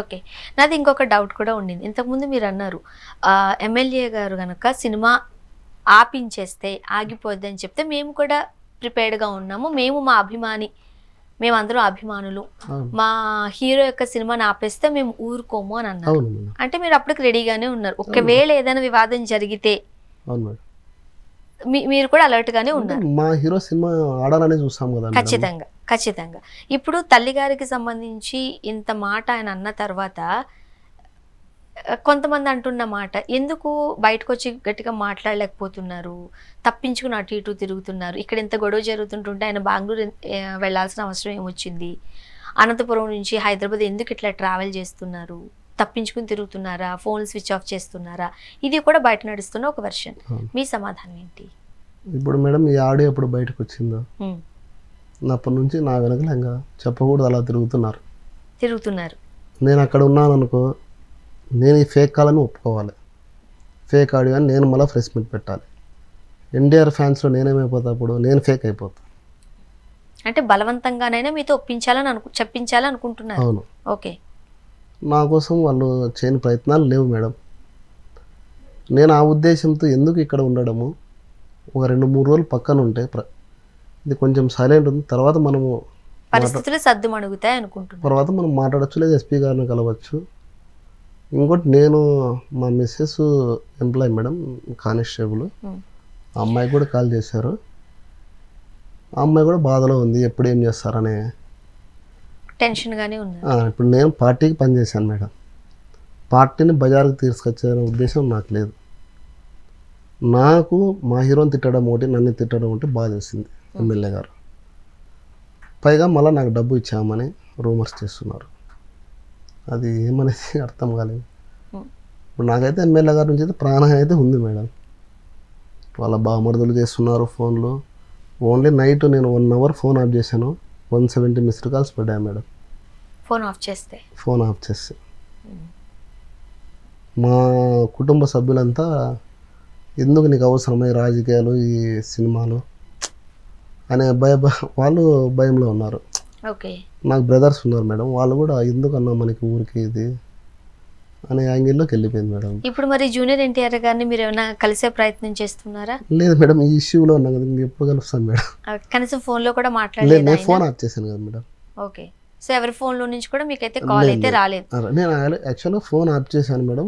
Okay. నాది ఇంకొక doubt కూడా ఉండింది. ఇంతకుముందు మీరన్నారు ఎమ్మెల్యే గారు గనక సినిమా ఆపించేస్తే ఆగిపోద్దని చెప్తే మేము కూడా ప్రిపేర్డ్‌గా ఉన్నాము. మేము మా అభిమాని మేమందరం అభిమానులు. అవును. మా హీరో యొక్క సినిమాని ఆపేస్తే మేము ఊరుకోము అని అన్నారు. అవును మేడం. అంటే మీరు అప్పటికి రెడీగానే ఉన్నారు. ఒకవేళ ఏదైనా వివాదం జరిగితే అవును మేడం. మీరు కూడా అలర్ట్ గానే అంటే ఉన్నారు. మా హీరో సినిమా ఆడాలనే చూస్తాం కదా మేడం. ఖచ్చితంగా. ఖచ్చితంగా. ఇప్పుడు తల్లిగారికి సంబంధించి ఇంత మాట ఆయన అన్న తర్వాత కొంతమంది అంటున్న మాట, ఎందుకు బయటకొచ్చి గట్టిగా మాట్లాడలేకపోతున్నారు? తప్పించుకుని అటు ఇటు తిరుగుతున్నారు. ఇక్కడ ఇంత గొడవ జరుగుతుంటుంటే ఆయన బెంగుళూరు వెళ్ళాల్సిన అవసరం ఏమొచ్చింది? అనంతపురం నుంచి హైదరాబాద్ ఎందుకు ఇట్లా ట్రావెల్ చేస్తున్నారు? తప్పించుకుని తిరుగుతున్నారా? ఫోన్ స్విచ్ ఆఫ్ చేస్తున్నారా? ఇది కూడా బయట నడుస్తున్న ఒక వెర్షన్. మీ సమాధానం ఏంటి? ఇప్పుడు మేడం ఈ ఆడియో ఎప్పుడు బయటకు వచ్చిందో అప్పటి నుంచి నా వెనకల ఇంకా చెప్పకూడదు అలా తిరుగుతున్నారు. నేను అక్కడ ఉన్నాను అనుకో, నేను ఈ ఫేక్ కాలని ఒప్పుకోవాలి. ఫేక్ ఆడియో అని నేను మళ్ళీ ప్రెస్ మీట్ పెట్టాలి. ఎన్టీఆర్ ఫ్యాన్స్లో నేనేమైపోతా, అప్పుడు నేను ఫేక్ అయిపోతా. అంటే బలవంతంగానైనా మీతో ఒప్పించాలని చెప్పించాలని అనుకుంటున్నారు. అవును. ఓకే. నా కోసం వాళ్ళు చేయని ప్రయత్నాలు లేవు మేడం. నేను ఆ ఉద్దేశంతో ఎందుకు ఇక్కడ ఉండడము, ఒక 2-3 రోజులు పక్కన ఉంటే ఇది కొంచెం సైలెంట్ ఉంది, తర్వాత మనము పరిస్థితులు సద్దుమణుగుతాయి అనుకుంటున్నాను. తర్వాత మనం మాట్లాడచ్చు, లేదా ఎస్పీ గారిని కలవచ్చు. ఇంకోటి, నేను మా మిస్సెస్ ఎంప్లాయ్ మేడం, కానిస్టేబుల్. ఆ అమ్మాయి కూడా కాల్ చేశారు. ఆ అమ్మాయి కూడా బాధలో ఉంది, ఎప్పుడు ఏం చేస్తారనే టెన్షన్గానే ఉన్నారు. ఇప్పుడు నేను పార్టీకి పనిచేశాను మేడం. పార్టీని బజారుకు తీసుకొచ్చే ఉద్దేశం నాకు లేదు. నాకు మా హీరోని తిట్టడం ఒకటి, నన్ను తిట్టడం ఒకటి బాధ వేసింది ఎమ్మెల్యే గారు. పైగా మళ్ళీ నాకు డబ్బు ఇచ్చామని రూమర్స్ చేస్తున్నారు. అది ఏమనేది అర్థం కాలేదు. ఇప్పుడు నాకైతే ఎమ్మెల్యే గారి నుంచి అయితే ప్రాణం అయితే ఉంది మేడం. వాళ్ళ బామర్దులు చేస్తున్నారు ఫోన్లు. ఓన్లీ నైట్ నేను 1 అవర్ ఫోన్ ఆఫ్ చేశాను, 170 మిస్డ్ కాల్స్ పడ్డాయి మేడం. ఫోన్ ఆఫ్ చేస్తే మా కుటుంబ సభ్యులంతా, ఎందుకు నీకు అవసరమై రాజకీయాలు, ఈ సినిమాలు అనే వాళ్ళు భయంలో ఉన్నారు. ఓకే. నాకు బ్రదర్స్ ఉన్నారు మేడం, వాళ్ళు కూడా ఎందుకన్నా మనకి ఊరికి ఇది అనే యాంగిల్లోకి వెళ్ళిపోయింది మేడం. ఇప్పుడు మరి జూనియర్ ఎన్టీఆర్ గారిని మీరు ఏమైనా కలిసే ప్రయత్నం చేస్తున్నారా? లేదు మేడం, ఈ ఇష్యూలో ఉన్నా కదా, ఎప్పుడు కలుస్తాను మేడం. కనీసం ఫోన్లో కూడా లేదు, మాట్లాడలేదు. నేను ఫోన్ ఆఫ్ చేశాను కదా మేడం. ఓకే. సో ఎవరి ఫోన్లో నుంచి కూడా మీకైతే కాల్ అయితే రాలేదు? నేను యాక్చువల్గా ఫోన్ ఆఫ్ చేశాను మేడం.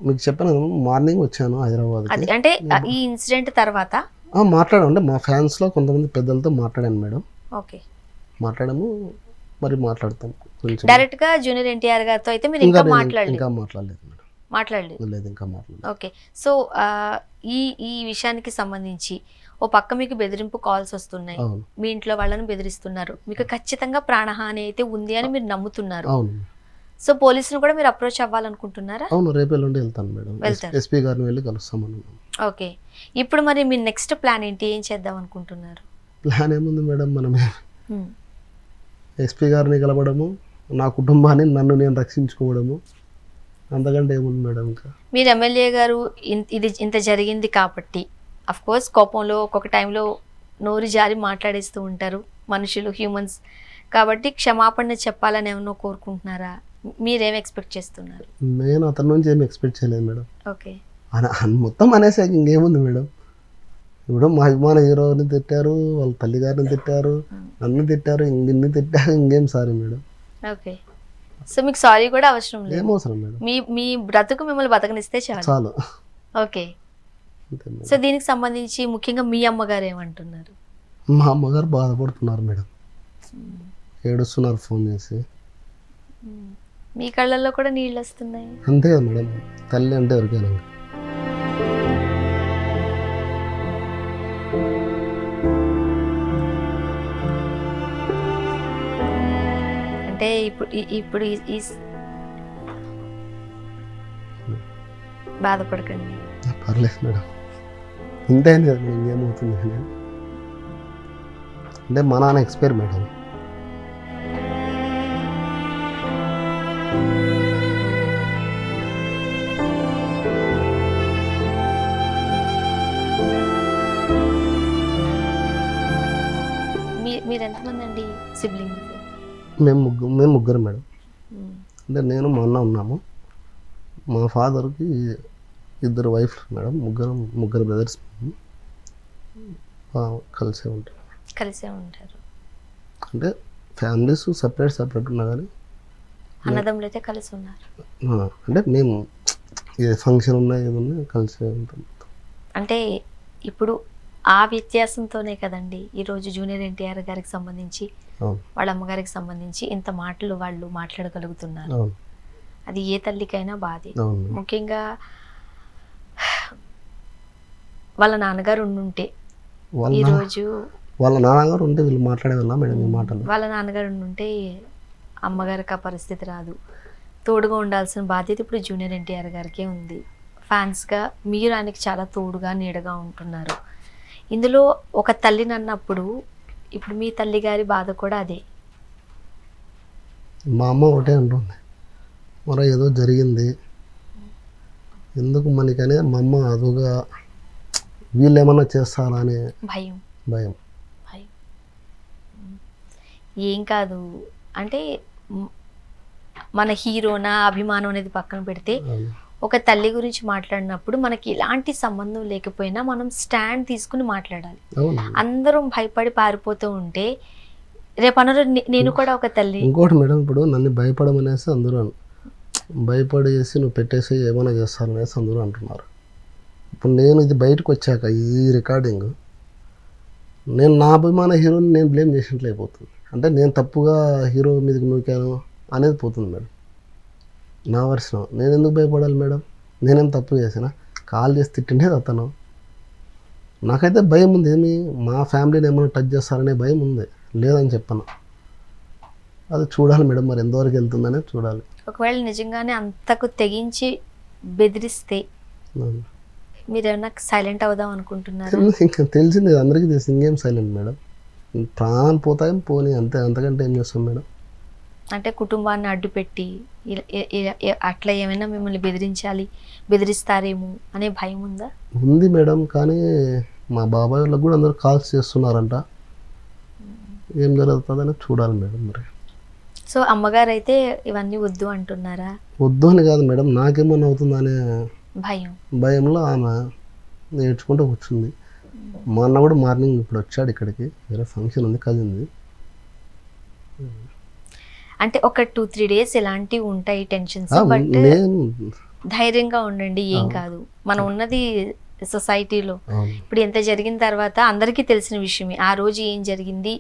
మీకు చెప్పాను, మార్నింగ్ వచ్చాను హైదరాబాద్కి. అంటే ఈ ఇన్సిడెంట్ తర్వాత మాట్లాడాను, మా ఫ్యాన్స్లో కొంతమంది పెద్దలతో మాట్లాడాను మేడం. ఓకే. మాట్లాడాము, మరి మాట్లాడతాం కొంచెం. డైరెక్ట్ గా జూనియర్ ఎన్టీఆర్ గారితో అయితే మీరు ఇంకా మాట్లాడలేదు? ఇంకా మాట్లాడలేదు మేడం. లేదు, ఇంకా మాట్లాడలేదు. ఓకే. సో ఈ విషయానికి సంబంధించి ఓ పక్క మీకు బెదిరింపు కాల్స్ వస్తున్నాయి, మీ ఇంట్లో వాళ్ళని బెదిరిస్తున్నారు, మీకు ఖచ్చితంగా ప్రాణహాని అయితే ఉంది అని మీరు నమ్ముతున్నారు. అవును. సో పోలీసులు కూడా మీరు అప్రోచ్ అవ్వాలనుకుంటున్నారా? అవును, రేపు ఎల్లుండి వెళ్తాను మేడం. ఎస్పీ గారిని వెళ్ళి కలుస్తామన్నాను. ఓకే. ఇప్పుడు మరి మీ నెక్స్ట్ ప్లాన్ ఏంటి? ఏం చేద్దాం అనుకుంటున్నారు? ప్లాన్ ఏముంది మేడం, మనం ఎస్పీ గారిని కలవడము, నా కుటుంబాన్ని నన్ను నేను రక్షించుకోవడము, అంతకంటే ఏముంది మేడం. ఇంకా మీరు ఎమ్మెల్యే గారు ఇంత జరిగింది కాబట్టి అఫ్ కోర్స్ కోపంలో ఒక్కొక్క టైంలో నోరు జారి మాట్లాడేస్తూ ఉంటారు మనుషులు, హ్యూమన్స్ కాబట్టి, క్షమాపణ చెప్పాలని ఏమన్నా కోరుకుంటున్నారా? మీరేం ఎక్స్పెక్ట్ చేస్తున్నారు? నేను అతని నుంచి ఏమి ఎక్స్పెక్ట్ చేయలేదు మేడం. ఓకే. మొత్తం అనేసాక ఇంకేముంది మేడం. ఇప్పుడు మా అభిమాన హీరోని తిట్టారు, వాళ్ళ తల్లి గారిని తిట్టారు, నన్ను తిట్టారు, ఇన్ని తిట్టారు, ఇంకేం సారీ మేడం. ఓకే. సో మీకు సారీ కూడా అవసరం లేదు? ఏమవసరం మేడం. మీ బ్రతుకు మిమ్మల్ని బతకనిస్తే చాలు. ఓకే. సో దీనికి సంబంధించి ముఖ్యంగా మీ అమ్మగారు ఏమంటున్నారు? మా అమ్మగారు బాధపడుతున్నారు మేడం, ఏడుస్తున్నారు ఫోన్ చేసి. మీ కళ్ళల్లో కూడా నీళ్ళు వస్తున్నాయి. అంతే కదా మేడం, తల్లి అంటే ఎవరికైనా. అంటే ఇప్పుడు బాధపడకండి. పర్లేదు మేడం, ఇంతైంది కదా మేడం, ఇంకేమవుతుంది. అంటే మా నాన్న ఎక్స్పైర్ మేడం. మీరు ఎంతమంది అండి సిబ్లింగ్స్? మేము ముగ్గురు మేడం. అంటే నేను మా అన్న ఉన్నాము. మా ఫాదర్కి 2 వైఫ్లు మేడం, ముగ్గురు బ్రదర్స్ కలిసే ఉంటాం. కలిసే ఉంటారు. అంటే ఫ్యామిలీస్ సపరేట్ ఉన్నా కానీ అన్నదమ్ములు అయితే కలిసి ఉన్నారు. అంటే మేము ఏ ఫంక్షన్ ఉన్నా ఏది ఉన్నా కలిసే ఉంటాం. అంటే ఇప్పుడు ఆ వ్యత్యాసంతోనే కదండి ఈరోజు జూనియర్ ఎన్టీఆర్ గారికి సంబంధించి అవును వాళ్ళ అమ్మగారికి సంబంధించి ఇంత మాటలు వాళ్ళు మాట్లాడగలుగుతున్నారు. అవును అది ఏ తల్లికైనా బాధే. అవును ముఖ్యంగా వాళ్ళ నాన్నగారు ఉండుంటే ఈరోజు వాళ్ళ నాన్నగారు ఉంటే వీళ్ళు మాట్లాడేవాళ్ళ మేడం ఈ మాటలు. వాళ్ళ నాన్నగారు ఉండుంటే అమ్మగారికి ఆ పరిస్థితి రాదు. తోడుగా ఉండాల్సిన బాధ్యత ఇప్పుడు జూనియర్ ఎన్టీఆర్ గారికే ఉంది. ఫ్యాన్స్గా మీరు ఆయనకి చాలా తోడుగా నీడగా ఉంటున్నారు. ఇందులో ఒక తల్లిని అన్నప్పుడు ఇప్పుడు మీ తల్లి గారి బాధ కూడా అదే. మా అమ్మ ఒకటే అంటుంది, మరి ఏదో జరిగింది ఎందుకు మనకనే, మా అమ్మ అదుగా వీళ్ళు ఏమన్నా చేస్తారా అనే భయం. భయం. ఏం కాదు అంటే మన హీరోనా అభిమానం అనేది పక్కన పెడితే ఒక తల్లి గురించి మాట్లాడినప్పుడు మనకి ఎలాంటి సంబంధం లేకపోయినా మనం స్టాండ్ తీసుకుని మాట్లాడాలి. అందరం భయపడి పారిపోతూ ఉంటే రేపనరు నేను కూడా ఒక తల్లి. ఇంకోటి మేడం, ఇప్పుడు నన్ను భయపడమనేసి అందరూ భయపడేసి నువ్వు పెట్టేసి ఏమైనా చేస్తారనేసి అందరూ అంటున్నారు. ఇప్పుడు నేను ఇది బయటకు వచ్చాక ఈ రికార్డింగ్ నేను నా అభిమాన హీరోని నేను బ్లేమ్ చేసినట్లు అయిపోతుంది. అంటే నేను తప్పుగా హీరో మీదకి నూకాను అనేది పోతుంది మేడం. నా వర్షం నేను ఎందుకు భయపడాలి మేడం? నేనేం తప్పు చేసినా? కాల్ చేసి తిట్టిండేది అతను. నాకైతే భయం ఉంది. ఏమి మా ఫ్యామిలీని ఏమైనా టచ్ చేస్తారనే భయం ఉంది, లేదని చెప్పను. అది చూడాలి మేడం, మరి ఎంతవరకు వెళ్తుందనే చూడాలి. ఒకవేళ నిజంగానే అంతకు తెగించి బెదిరిస్తే మీరు ఏమన్నా సైలెంట్ అవుదాం అనుకుంటున్నారు? ఇంకా తెలిసింది అందరికీ తెలిసి ఇంకేం సైలెంట్ మేడం, ప్రాణాలు పోతాయి పోనీ అంతే, అంతకంటే ఏం చేస్తాం మేడం. అంటే కుటుంబాన్ని అడ్డుపెట్టి అట్లా ఏమైనా మిమ్మల్ని బెదిరిస్తారేమో అనే భయం ఉందా? ఉంది మేడం, కానీ మా బాబాయ్ వాళ్ళకి కూడా అందరూ కాల్స్ చేస్తున్నారంట. ఏం జరుగుతుందని చూడాలి మేడం. మరి సో అమ్మగారు అయితే ఇవన్నీ వద్దు అంటున్నారా? వద్దు అని కాదు మేడం, నాకేమన్నా అవుతుందనే భయంలో ఆమె నేర్చుకుంటూ కూర్చుంది. మా అన్న కూడా మార్నింగ్ ఇప్పుడు వచ్చాడు ఇక్కడికి, వేరే ఫంక్షన్ ఉంది కజింది. అంటే ఒక 2-3 డేస్ ఎలాంటివి ఉంటాయి టెన్షన్స్, బట్ ధైర్యంగా ఉండండి, ఏం కాదు. మనం ఉన్నది సొసైటీలో. ఇప్పుడు ఎంత జరిగిన తర్వాత అందరికీ తెలిసిన విషయమే ఆ రోజు ఏం జరిగింది,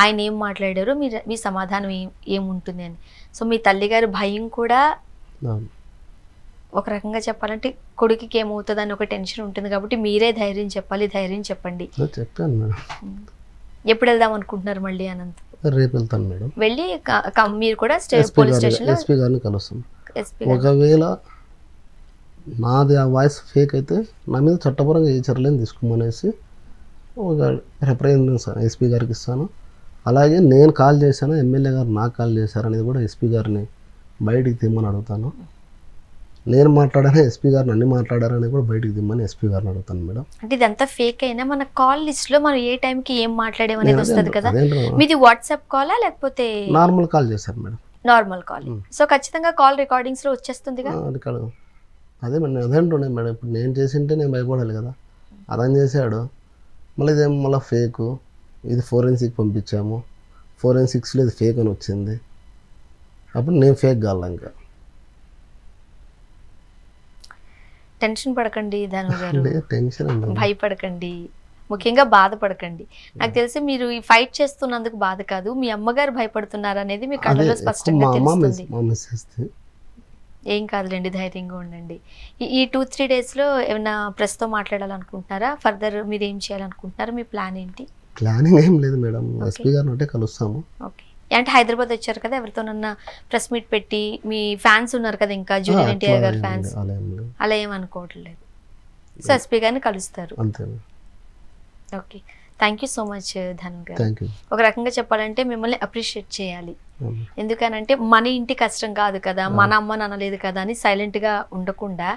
ఆయన ఏం మాట్లాడారో మీ సమాధానం ఏముంటుంది అని. సో మీ తల్లిగారి భయం కూడా ఒక రకంగా చెప్పాలంటే కొడుకుకి ఏమవుతుంది అని ఒక టెన్షన్ ఉంటుంది కాబట్టి మీరే ధైర్యం చెప్పాలి. ధైర్యం చెప్పండి. చెప్పాను మేడం. ఎప్పుడు వెళ్దాం అనుకుంటున్నారు మళ్ళీ అనంత? రేపు వెళ్తాను మేడం. వెళ్ళి మీరు కూడా పోలీస్ స్టేషన్లో ఎస్పీ గారిని కలుస్తాం. ఒకవేళ నాది ఆ వాయిస్ ఫేక్ అయితే నా మీద చట్టపరంగా ఏ చర్యలను తీసుకోమనేసి ఒక రిప్రజెంటేషన్ ఎస్పీ గారికి ఇస్తాను. అలాగే నేను కాల్ చేశాను, ఎమ్మెల్యే గారు నాకు కాల్ చేశారనేది కూడా ఎస్పీ గారిని బయటికి తిమ్మని అడుగుతాను. నేను మాట్లాడాను, ఎస్పీ గారు నన్ను మాట్లాడారని కూడా బయటికి దిమ్మని ఎస్పీ గారిని అడుగుతాను మేడం. అంటే ఇదంతా ఫేక్ అయినా మన కాల్ లిస్ట్ లో మనం ఏ టైంకి ఏం మాట్లాడేమనేది వస్తుంది కదా. మీది వాట్సాప్ కాలా లేకపోతే నార్మల్ కాల్ చేశారు మేడం? Normal call. సో ఖచ్చితంగా కాల్ రికార్డింగ్స్ లో వచ్చేస్తుందిగా. అదే మేడం, అదేంటుండే మేడం. ఇప్పుడు నేను చేసింటే నేను భయపడాలి కదా, అదని చేశాడు. మళ్ళీ ఇదేం మళ్ళీ ఫేకు, ఇది ఫోరెన్సిక్ పంపించాము, ఫోరెన్సిక్స్లో ఇది ఫేక్ అని వచ్చింది. అప్పుడు నేను ఫేక్ కావాలి. ఇంకా టెన్షన్ పడకండి ధను గారు, టెన్షన్ భయపడకండి, ముఖ్యంగా బాధపడకండి. నాకు తెలిసి మీరు ఈ ఫైట్ చేస్తున్నందుకు బాధ కాదు, మీ అమ్మగారు భయపడుతున్నారు అనేది మీ కళ్ళలో స్పష్టంగా తెలుస్తుంది. ఏం కాదులేండి, ధైర్యంగా ఉండండి. ఈ 2-3 డేస్లో ఏమైనా ప్రెస్తో మాట్లాడాలనుకుంటున్నారా? ఫర్దర్ మీరు ఏం చేయాలనుకుంటున్నారా? మీ ప్లాన్ ఏంటి? ప్లానింగ్ ఏం లేదు మేడం, ఎస్పీ గారిని ఉంటే కలుస్తాము. ఓకే. అంటే హైదరాబాద్ వచ్చారు కదా, ఎవరితోనన్నా ప్రెస్ మీట్ పెట్టి మీ ఫ్యాన్స్ ఉన్నారు కదా ఇంకా జూనియర్ ఎన్టీఆర్ గారి ఫ్యాన్స్, అలా ఏమనుకోవట్లేదు. సో ఎస్పీ గారిని కలుస్తారు. Okay, thank you so much Dhanu గారు. ఒక రకంగా చెప్పాలంటే మిమ్మల్ని అప్రిషియేట్ చేయాలి. ఎందుకనంటే మన ఇంటి కష్టం కాదు కదా, మన అమ్మ అనలేదు కదా అని సైలెంట్గా ఉండకుండా,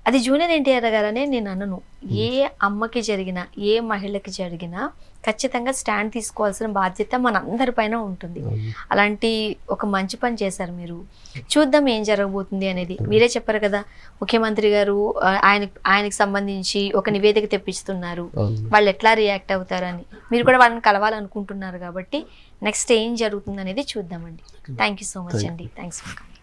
అది జూనియర్ ఎన్టీఆర్ గారనే నేను అనను. ఏ అమ్మకి జరిగినా, ఏ మహిళకి జరిగినా ఖచ్చితంగా స్టాండ్ తీసుకోవాల్సిన బాధ్యత మనందరిపైన ఉంటుంది. అలాంటి ఒక మంచి పని చేశారు మీరు. చూద్దాం ఏం జరగబోతుంది అనేది. మీరే చెప్పారు కదా, ముఖ్యమంత్రి గారు ఆయనకి సంబంధించి ఒక నివేదిక తెప్పిస్తున్నారు, వాళ్ళు ఎట్లా రియాక్ట్ అవుతారని. మీరు కూడా వాళ్ళని కలవాలనుకుంటున్నారు కాబట్టి నెక్స్ట్ ఏం జరుగుతుంది అనేది చూద్దామండి. థ్యాంక్ యూ సో మచ్ అండి. Thanks for coming.